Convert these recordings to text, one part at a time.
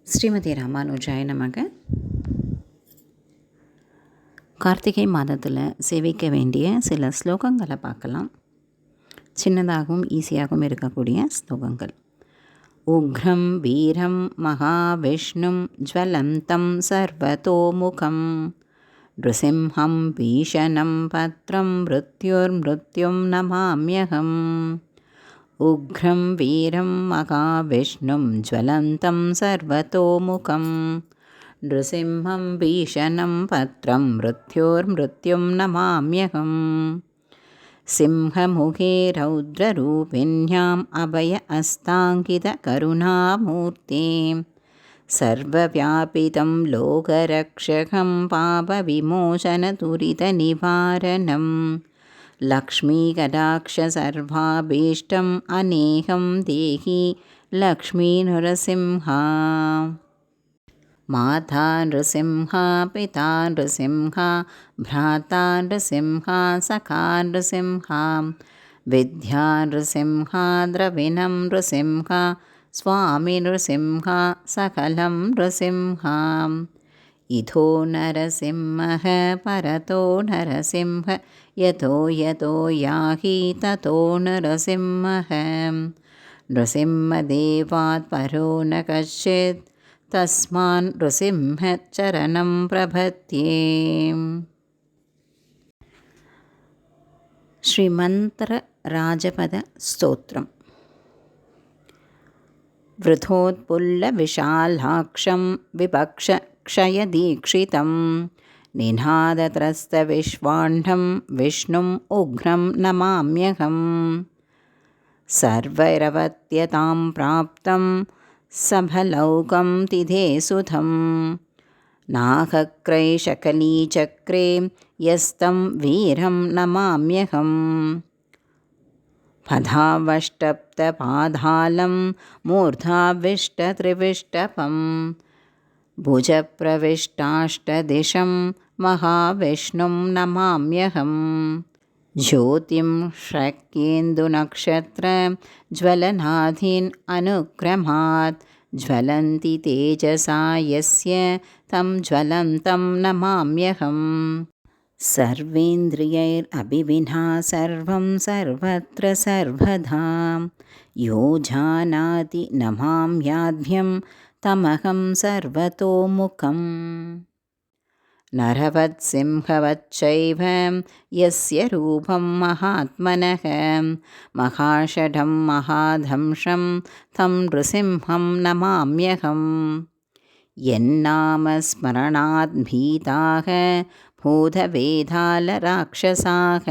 ஸ்ரீமதி ராமானுஜாய நமக. கார்த்திகை மாதத்தில் சேவிக்க வேண்டிய சில ஸ்லோகங்களை பார்க்கலாம். சின்னதாகவும் ஈஸியாகவும் இருக்கக்கூடிய ஸ்லோகங்கள். உக்ரம் வீரம் மகாவிஷ்ணும் ஜ்வலந்தம் சர்வதோமுகம் நிருசிம்ஹம் பீஷணம் பத்ரம் மிருத்யுர்மிருத்யும் நமாம்யகம். உக்ரம் வீரம் மகாவிஷ்ணும் ஜ்வலந்தம் சர்வதோமுகம் நிருசிம்ஹம் பீஷணம் பத்ரம் மிருத்யுர்மிருத்யும் நமாம்யகம். சிம்ஹமுகே ரௌத்ரரூபிண்யாம் அபய அஸ்தாங்கித கருணாமூர்த்தே சர்வவ்யாபிதம் லோகரக்ஷகம் பாபவிமோசனதுரிதநிவாரணம் லக்ஷ்மீகடாக்ஷ சர்வாபீஷ்டம் அநேகம் தேஹி லக்ஷ்மீ நரசிம்ஹா. மாதா நரசிம்ஹா பிதா நரசிம்ஹா भ्राता नृसिंहा सखा नृसिंहा विद्या नृसिंहा द्रविणं नृसिंहा स्वामी नृसिंहा सकलं नृसिंहा. इथो नरसिंहः परतो नरसिंह यतो यतो याहि ततो नरसिंहः. नृसिंहदेवात् परो न कश्चित् तस्मान् नृसिंहचरणं प्रपद्ये. श्रीमन्त्र राजपद स्तोत्रम्. वृथोत्पुल्लविशालाक्षं विपक्षक्षयदीक्षितं निनादत्रस्तविश्वाण्डं विष्णुम् उग्रं नमाम्यहम्. सर्वैरवत्यतां प्राप्तं सफलौकं तिधेसुधं नाहक्रैशकलीचक्रे यस्तं वीरं नमाम्यहम्. पदावष्टप्तपादालं मूर्धाविष्टत्रिविष्टपं भुजप्रविष्टाष्टदिशं महाविष्णुं नमाम्यहम्. ज्योतिं शक्येन्दुनक्षत्र ज्वलनाधीन् अनुक्रमात् ज्वलन्ति तेजसा यस्य तं ज्वलन्तं नमाम्यहम्. सर्वेन्द्रियैरभिविना सर्वं सर्वत्र सर्वदा यो जानाति न मां याढ्यं तमहं सर्वतोमुखम्. नरवत्सिंहवच्चैव यस्य रूपं महात्मनः महाषडं महाधंशं तं नृसिंहं नमाम्यहम्. यन्नामस्मरणात् भीताः भूतवेदालराक्षसाः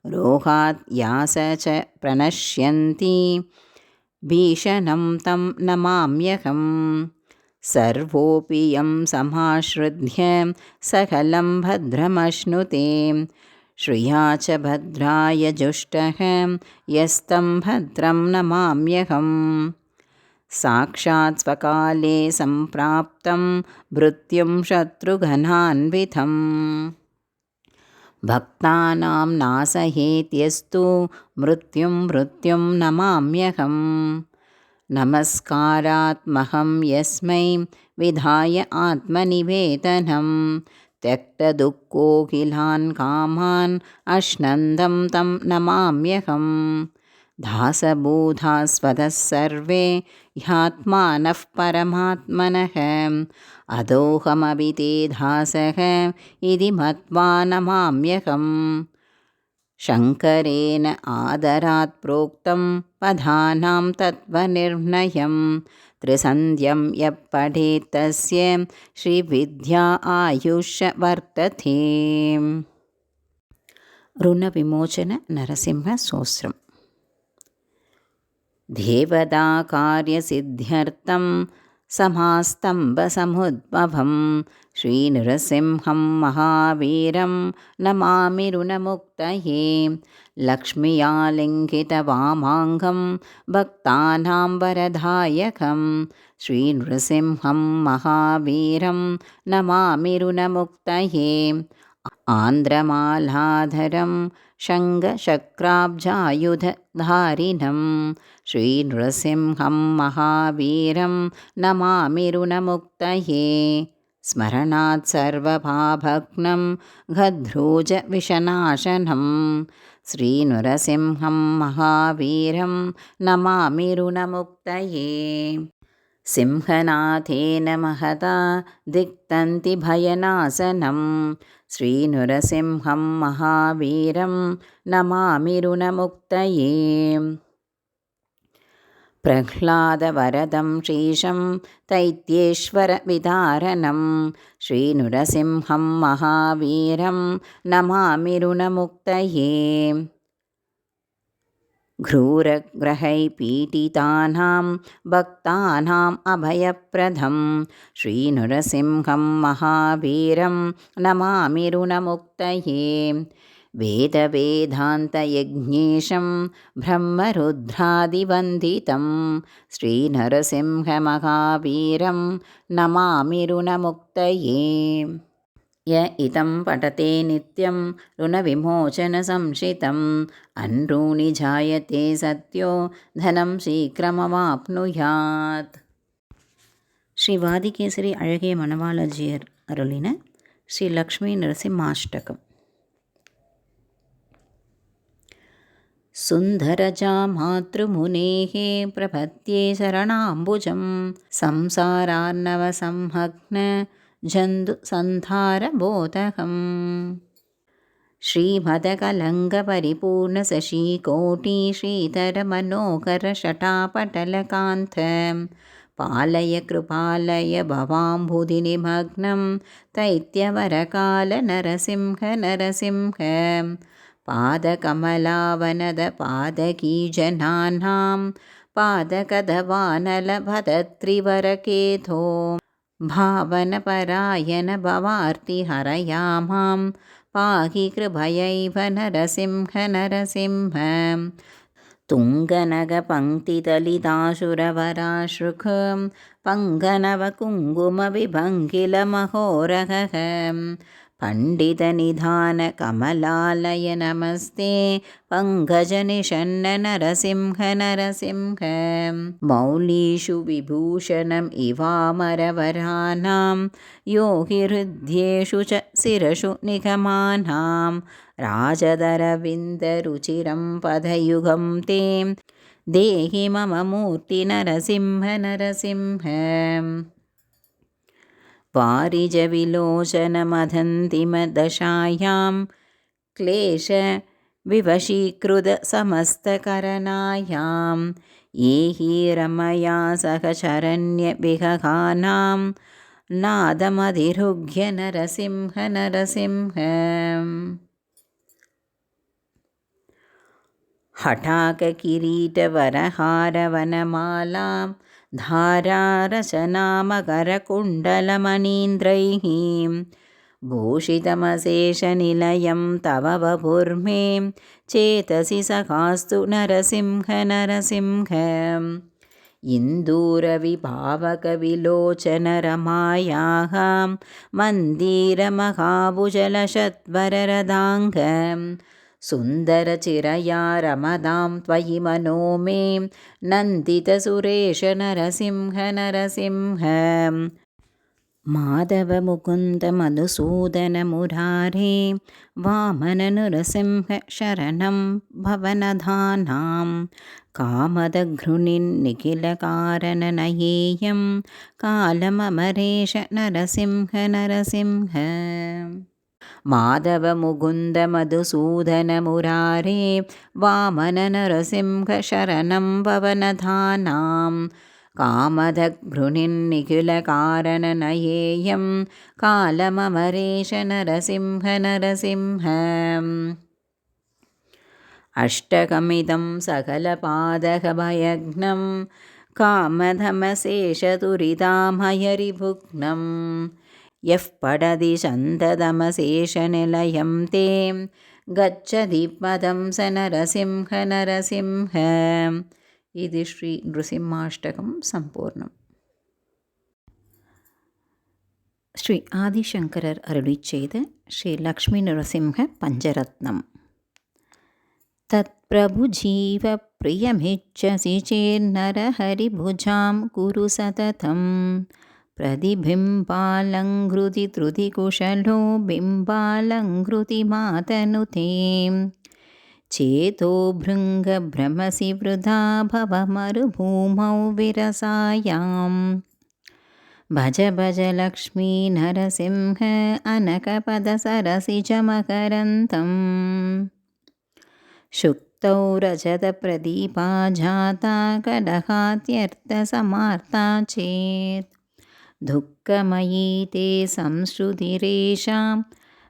रोगात् यास च प्रणश्यन्ति भीषणं तं नमाम्यहम्. सर्वोऽपि यं समाश्रित्य सकलं भद्रमश्नुते श्रिया च भद्राय जुष्टः यस्तं भद्रं नमाम्यहम्. साक्षात् स्वकाले सम्प्राप्तं मृत्युं शत्रुघ्नान्वितं भक्तानां नाशयेत्यस्तु मृत्युं मृत्युं नमाम्यहम्. नमस्कारात्महं यस्मै विधाय आत्मनिवेदनं त्यक्तदुःखोऽखिलान् कामान् अश्नन्दं तं नमाम्यहम्. दासबोधास्वतः सर्वे ह्यात्मानः परमात्मनः अदोऽहमपि ते दासः इति मत्वा नमाम्यहम्. शङ्करेण आदरात् प्रोक्तं पदानां तत्त्वनिर्णयं त्रिसन्ध्यं यः पठेत् तस्य श्रीविद्या आयुष्य वर्तते. ऋणविमोचन नरसिंहस्तोत्रम्. देवता कार्यसिद्ध्यर्थं समास्तम्भसमुद्भवं श्रीनृसिंहं महावीरं नमामि ऋणमुक्तये. लक्ष्म्यालिङ्गितवामाङ्गं भक्तानां वरदायकं श्रीनृसिंहं महावीरं नमामि ऋणमुक्तये. आन्द्रमालाधरं शङ्खचक्राब्जायुधधारिणं श्रीनृसिंहं महावीरं नमामिरुनमुक्तये स्मरणात् सर्वपापघ्नं गध्रूजविषनाशनं श्रीनृसिंहं महावीरं नमामिरुनमुक्तये सिंहनाथेन महता दिक्तन्तिभयनाशनं श्रीनृसिंहं महावीरं नमामिरुनमुक्तये प्रह्लादवरदं श्रीशं दैत्येश्वरविदारणं श्रीनृसिंहं महावीरं नमामिरुनमुक्तये घ्रूरग्रहैः पीडितानां भक्तानाम् अभयप्रदं श्रीनृसिंहं महावीरं नमामिरुनमुक्तये वेदवेदान्तयज्ञेशं ब्रह्मरुद्रादिवन्दितं श्रीनरसिंहमहावीरं नमामिरुनमुक्तये य इदं पठते नित्यं ऋणविमोचनसंशितम् अन्रूणि जायते सत्यो धनं शीघ्रमवाप्नुयात्. ஸ்ரீ வாதிகேசரி அழகிய மணவாளஜியர் அருளின ஸ்ரீ லக்ஷ்மி நரசிம்மாஷ்டகம். सुन्दरजा मातृमुनेः प्रपद्ये शरणाम्बुजं संसारार्णवसंहग्न जन्तुसन्धारबोधकम् श्रीमदकलङ्कपरिपूर्णशशीकोटिश्रीधरमनोहरशटापटलकान्त पालय कृपालय भवाम्बुधिनिमग्नं दैत्यवरकालनरसिंह नरसिंह पादकमलावनदपादकीजनानां पादकदवानलभदत्रिवरकेतो भावनपरायण भवार्तिहरयामां पाहि कृपयैव नरसिंह नरसिंह तुङ्गनगपङ्क्तिदलिताशुरवराशृख पङ्गनवकुङ्कुमविभङ्गिलमहोरगः पण्डितनिधानकमलालय नमस्ते पङ्कजनिषण्ण नरसिंह नरसिंह मौलीषु विभूषणम् इवामरवरानां योगिहृद्येषु च शिरषु निगमानां राजदरविन्दरुचिरं पदयुगं ते देहि मम मूर्ति नरसिंह नरसिंह वारिजविलोचनमदन्तिमदशायां क्लेशविवशीकृतसमस्तकरणायां येहि रमया सह शरण्यविहगानां नादमधिरुह्य नरसिंह नरसिंह हठाककिरीटवरहारवनमालां धारारचनामकरकुण्डलमणीन्द्रैः भूषितमशेषनिलयं तव वपुर्मे चेतसि सखास्तु नरसिंह नरसिंह इन्दूरविभावकविलोचनरमायाः मन्दिरमहाभुजलशत्वररदाङ्गं सुन्दरचिरया रमदां त्वयि मनो मे नन्दितसुरेश नरसिंह नरसिंह माधवमुकुन्दमधुसूदनमुरारे वामननृसिंह शरणं भवनधानां कामदघृणिन्निखिलकारणनयेयं कालममरेश नरसिंह नरसिंह माधवमुकुन्दमधुसूदनमुरारे वामननरसिंह शरणं भवनधानां कामदघृणिन्निखिलकारणनयेयं कालममरेश नरसिंह नरसिंह अष्टकमिदं सकलपादकभयघ्नं कामधमशेषदुरितामयरिभुग्नं यः पठति शन्तदमशेषनिलयं ते गच्छति पदं स नरसिंह नरसिंह. ఇది శ్రీ నృసింహాష్టకం సంపూర్ణం. ஸ்ரீ ஆதிசங்கரர் அருளிச் செய்த ஸ்ரீ லக்ஷ்மி நரசிம்ஹ பஞ்சரத்னம். தத் பிரபு ஜீவ பிரியமிச்சசி சேன்னரஹரிபுஜாம் குரு சததம் பிரதிபிம்பாலங்கிருதி த்ருதி குஷலோ பிம்பாலங்கிருதி மாதனுதேம் சேதோ பிருங்க பிரமசி விருதா பவ மருபூமௌ விரசாயாம் भज भज लक्ष्मी नरसिंह अनकपद सरसिजमकरन्तं शुक्तौ रजतप्रदीपा जाता कलहात्यर्थसमार्ता चेत् दुःखमयी ते संश्रुतिरेषां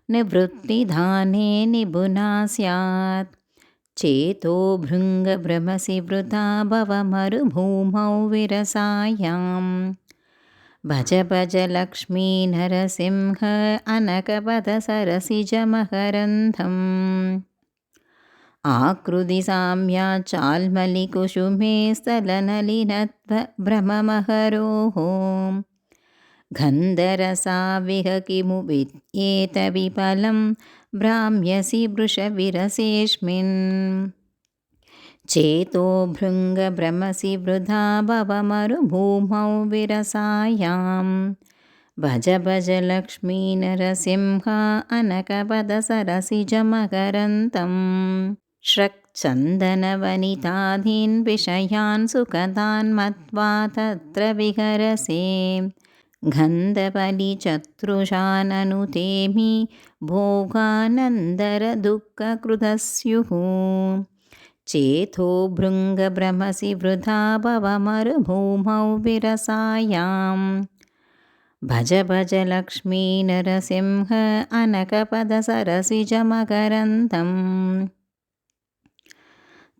निवृत्तिधाने निपुना स्यात् चेतो भृङ्गभ्रमसि वृथा भवमरुभूमौ विरसायाम् भज भज लक्ष्मी नरसिंह अनकपद सरसिजमकरन्धम् आकृति साम्या चाल्मलिकुसुमे स्थलनलिनभ्रममहरोः गन्धरसाविह किमु विद्येत विफलं भ्राम्यसि वृषविरसेऽस्मिन् चेतो भृङ्गभ्रमसि वृथा भवमरुभूमौ विरसायाम् भज भज लक्ष्मी नरसिंह अनकपद सरसिजमकरन्तम् श्रक्चन्दनवनिताधीन् विषयान् सुखदान् मत्वा तत्र विहरसे गन्धबलिचतृषाननुतेमि भोगानन्दरदुःखकृतः स्युः चेतो भृङ्गभ्रमसि वृथा भवमरुभूमौ विरसायाम् भज भज लक्ष्मी नरसिंह अनकपद सरसिजमकरन्तम्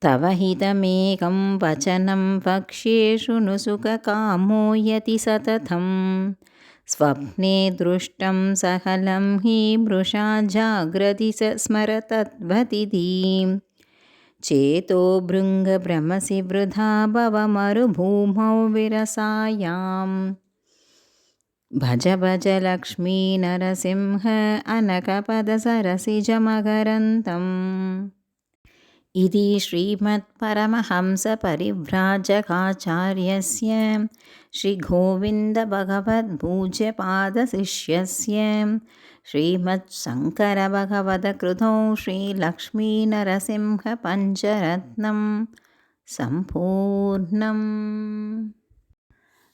तव हितमेकं वचनं वक्ष्ये शृणु सुखकामो यति सततं स्वप्ने दृष्टं सकलं हि मृषा जाग्रति स स्मर तद्वतिधीम् चेतो भृङ्गभ्रमसि वृथा भवमरुभूमौ विरसायाम् भज भज लक्ष्मी नरसिंह अनकपद सरसिजमकरन्तम् इति श्रीमत्परमहंसपरिव्राजकाचार्यस्य श्रीगोविन्दभगवद्पूज्यपादशिष्यस्य श्रीमत्शङ्करभगवदकृतौ श्रीलक्ष्मीनरसिंहपञ्चरत्नं सम्पूर्णम्.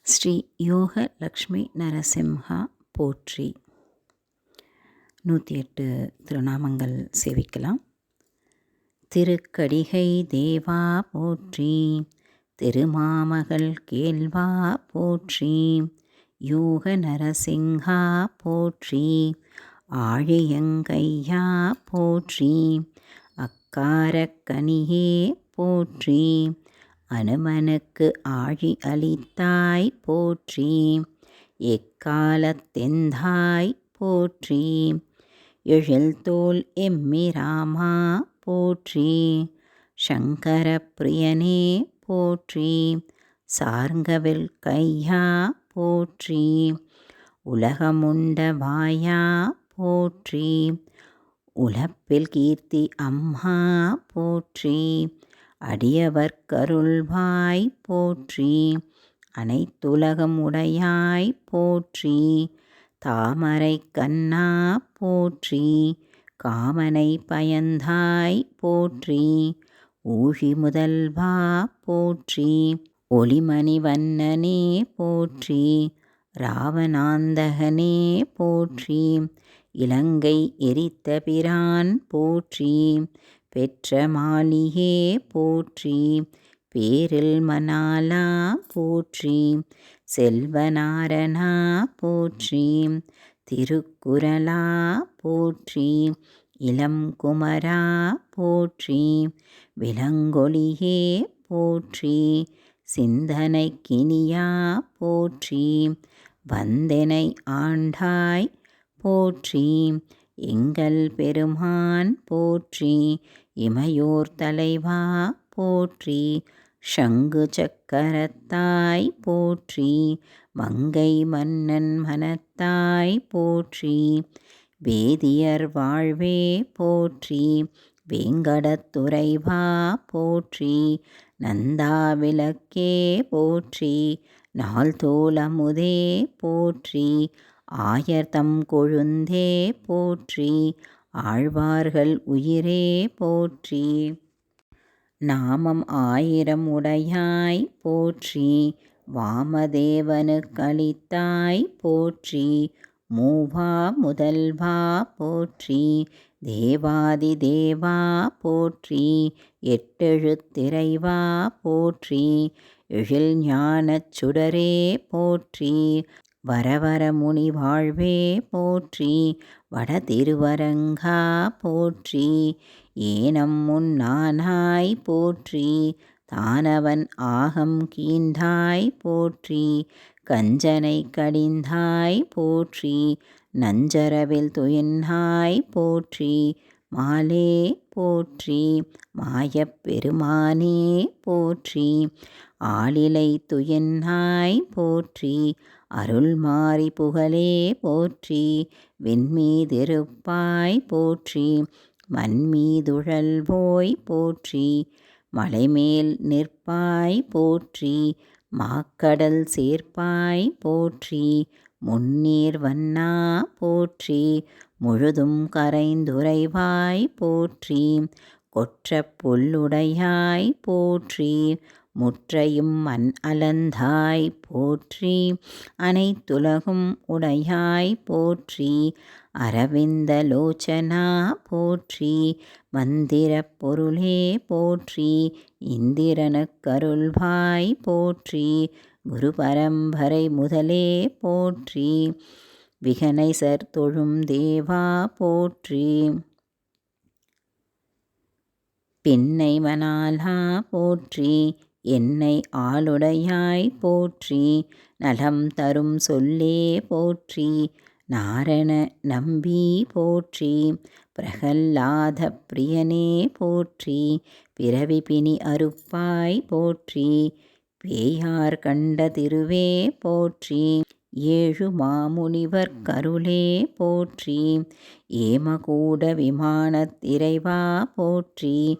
ஸ்ரீ யோக லக்ஷ்மி நரசிம்ஹா போற்றி. 108 திருநாமங்கள் சேவிக்கலாம். திருக்கடிகை தேவா போற்றி, திருமாமகள் கேள்வா போற்றி, யோக நரசிங்கா போற்றி, ஆழியங்கையா போற்றி, அக்காரக்கனியே போற்றி, அனுமனுக்கு ஆழி அளித்தாய் போற்றி, எக்காலத்தெந்தாய் போற்றி, எழில்தோள் எம்மிராமா போற்றி, சங்கரப்பிரியனே போற்றி, சார்ங்கவில் கையா போற்றி, உலகமுண்ட வாயா போற்றி, உலப்பில் கீர்த்தி அம்மா போற்றி, அடியவர்க்கருள்வாய் போற்றி, அனைத்துலகம் உடையாய் போற்றி, தாமரை கண்ணா போற்றி, காமனை பயந்தாய் போற்றி, ஊழி முதல்வா போற்றி, ஒளிமணி வண்ணனே போற்றி, ராவணாந்தகனே போற்றி, இலங்கை எரித்த பிரான் போற்றி, பெற்ற மாளிகே போற்றி, பேரில் மணாலா போற்றி, செல்வநாரணா போற்றி, திருக்குறளா போற்றி, இளம் குமரா போற்றி, விலங்கொளியே போற்றி, சிந்தனைக்கினியா போற்றி, வந்தனை ஆண்டாய் போற்றி, எங்கள் பெருமான் போற்றி, இமையோர் தலைவா போற்றி, சங்கு சக்கரத்தாய் போற்றி, மங்கை மன்னன் மனத்தாய் போற்றி, வேதியர் வாழ்வே போற்றி, வேங்கடத்துறைவா போற்றி, நந்தாவிளக்கே போற்றி, நாள்தோள் அமுதே போற்றி, ஆயர்தம் கொழுந்தே போற்றி, ஆழ்வார்கள் உயிரே போற்றி, நாமம் 1000 உடையாய் போற்றி, வாமதேவனுக்களித்தாய் போற்றி, மூவா முதல்வா போற்றி, தேவாதி தேவா போற்றி, எட்டெழுத்திறைவா போற்றி, எழில் ஞானச் சுடரே போற்றி, வரவர முனி வாழ்வே போற்றி, வட திருவரங்கா போற்றி, ஏனம் முன்னானாய் போற்றி, தானவன் ஆகம் கீண்டாய் போற்றி, கஞ்சனை கடிந்தாய் போற்றி, நஞ்சரவில் துயின்றாய் போற்றி, மாலே போற்றி, மாயப் பெருமானே போற்றி, ஆளிலை துயின்றாய் போற்றி, அருள் மாறி புகழே போற்றி, விண்மீதிருப்பாய் போற்றி, மண்மீதுழல்வோய் போற்றி, மலைமேல் நிற்பாய் போற்றி, மாக்கடல் சேர்ப்பாய் போற்றி, முன்னீர் வண்ணா போற்றி, முழுதும் கரைந்துரைவாய் போற்றி, கொற்ற புல்லுடையாய் போற்றி, முற்றையும் மண் அலந்தாய் போற்றி, அனைத்துலகும் உடையாய் போற்றி, அரவிந்த லோச்சனா போற்றி, மந்திரப் பொருளே போற்றி, இந்திரனுக்கருள்வாய் போற்றி, குரு பரம்பரை முதலே போற்றி, விகனைசர் தொழும் தேவா போற்றி, பின்னை மணாலா போற்றி, என்னை ஆளுடையாய் போற்றி, நலம் தரும் சொல்லே போற்றி, நாரண நம்பி போற்றி, பிரகல்லாத பிரியனே போற்றி, பிறவி பிணி அறுப்பாய் போற்றி, பேயார் கண்ட திருவே போற்றி, ஏழு மாமுனிவர் கருளே போற்றி, ஏமகூட விமானத்திரைவா போற்றி,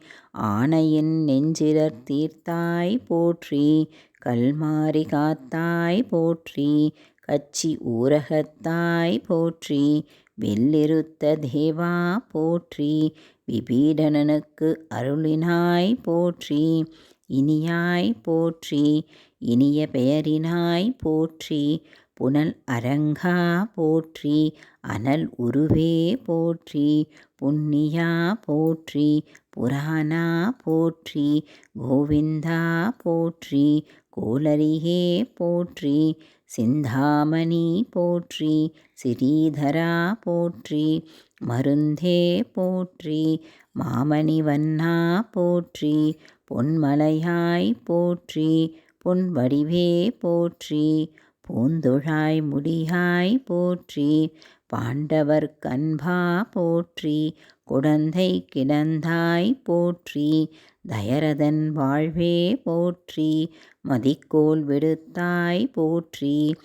ஆனையின் நெஞ்சிலர் தீர்த்தாய் போற்றி, கல்மாரி காத்தாய் போற்றி, கச்சி ஊரகத்தாய் போற்றி, வெள்ளிருத்த தேவா போற்றி, விபீடனனுக்கு அருளினாய் போற்றி, இனியாய் போற்றி, இனிய பெயரினாய் போற்றி, புனல் அரங்கா போற்றி, அனல் உருவே போற்றி, புண்ணியா போற்றி, புராணா போற்றி, கோவிந்தா போற்றி, கோளரியே போற்றி, சிந்தாமணி போற்றி, சிறீதரா போற்றி, மருந்தே போற்றி, மாமணி வண்ணா போற்றி, பொன்மலையாய் போற்றி, பொன் வடிவே போற்றி, பூந்துழாய் முடியாய் போற்றி, பாண்டவர் கண்பா போற்றி, குடந்தை கிடந்தாய் போற்றி, தயரதன் வாழ்வே போற்றி, மதிக்கோல் விடுத்தாய் போற்றி,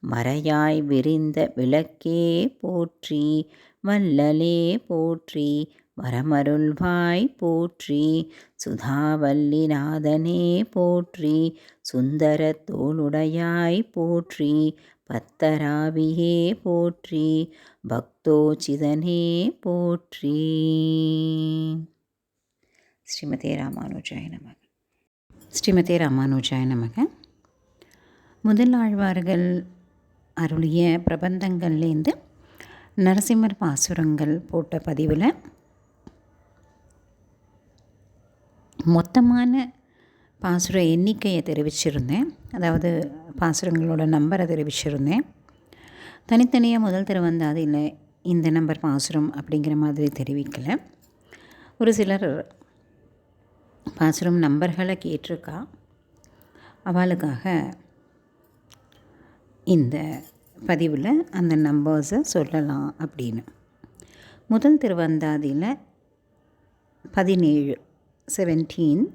மறையாய் விரிந்த விளக்கே போற்றி, வல்லலே போற்றி, வரமருள்வாய் போற்றி, சுதாவல்லிநாதனே போற்றி, சுந்தர தோளுடையாய் போற்றி, பத்தராவியே போற்றி, பக்தோச்சிதனே போற்றி. ஸ்ரீமதே ராமானுஜாய நமக. ஸ்ரீமதே ராமானுஜாய நமக. முதலாழ்வார்கள் அருளிய பிரபந்தங்கள்லேருந்து நரசிம்மர் பாசுரங்கள் போட்ட பதிவில் மொத்தமான பாசுர எண்ணிக்கையை தெரிவிச்சிருந்தேன். அதாவது பாசுரங்களோட நம்பரை தெரிவிச்சிருந்தேன். தனித்தனியாக முதல் திருவந்தாதியில் இந்த நம்பர் பாசுரம் அப்படிங்கிற மாதிரி தெரிவிக்கலை. ஒரு சிலர் பாசுரம் நம்பர்களை கேட்டிருக்கா. அவளுக்காக இந்த பதிவில் அந்த நம்பர்ஸை சொல்லலாம் அப்படின்னு. முதல் திருவந்தாதியில் 17,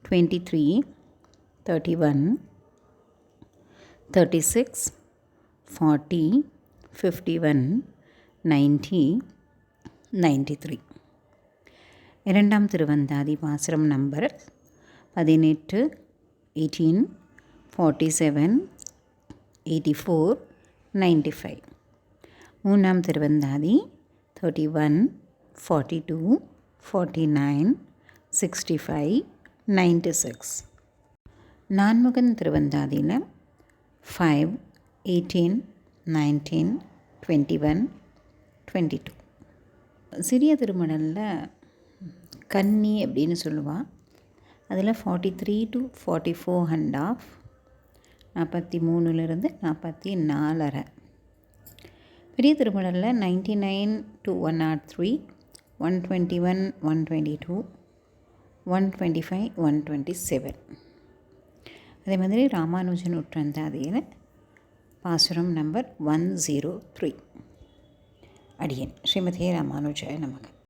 23, 31, 36, 40, 51, 90, 93. இரண்டாம் திருவந்தாதி பாசுரம் நம்பர் 18, 18, 47, 84, 95. மூணாம் திருவந்தாதி 31, 42, 49, 65, 96. நான்முகன் திருவந்தாதியில் 5, 18, 19, 21, 22. சிறிய திருமணலில் கன்னி அப்படின்னு சொல்லுவாள். அதில் 43 to 44 1/2, 43லேருந்து 44.5. பெரிய திருமணலில் 99 to 103, 121, 122, 125, 127. அதே மாதிரி ராமானுஜன் நூற்றந்தாதியில் பாசுரம் நம்பர் 103. அடியேன் ஸ்ரீமதியே ராமானுஜாய நமக.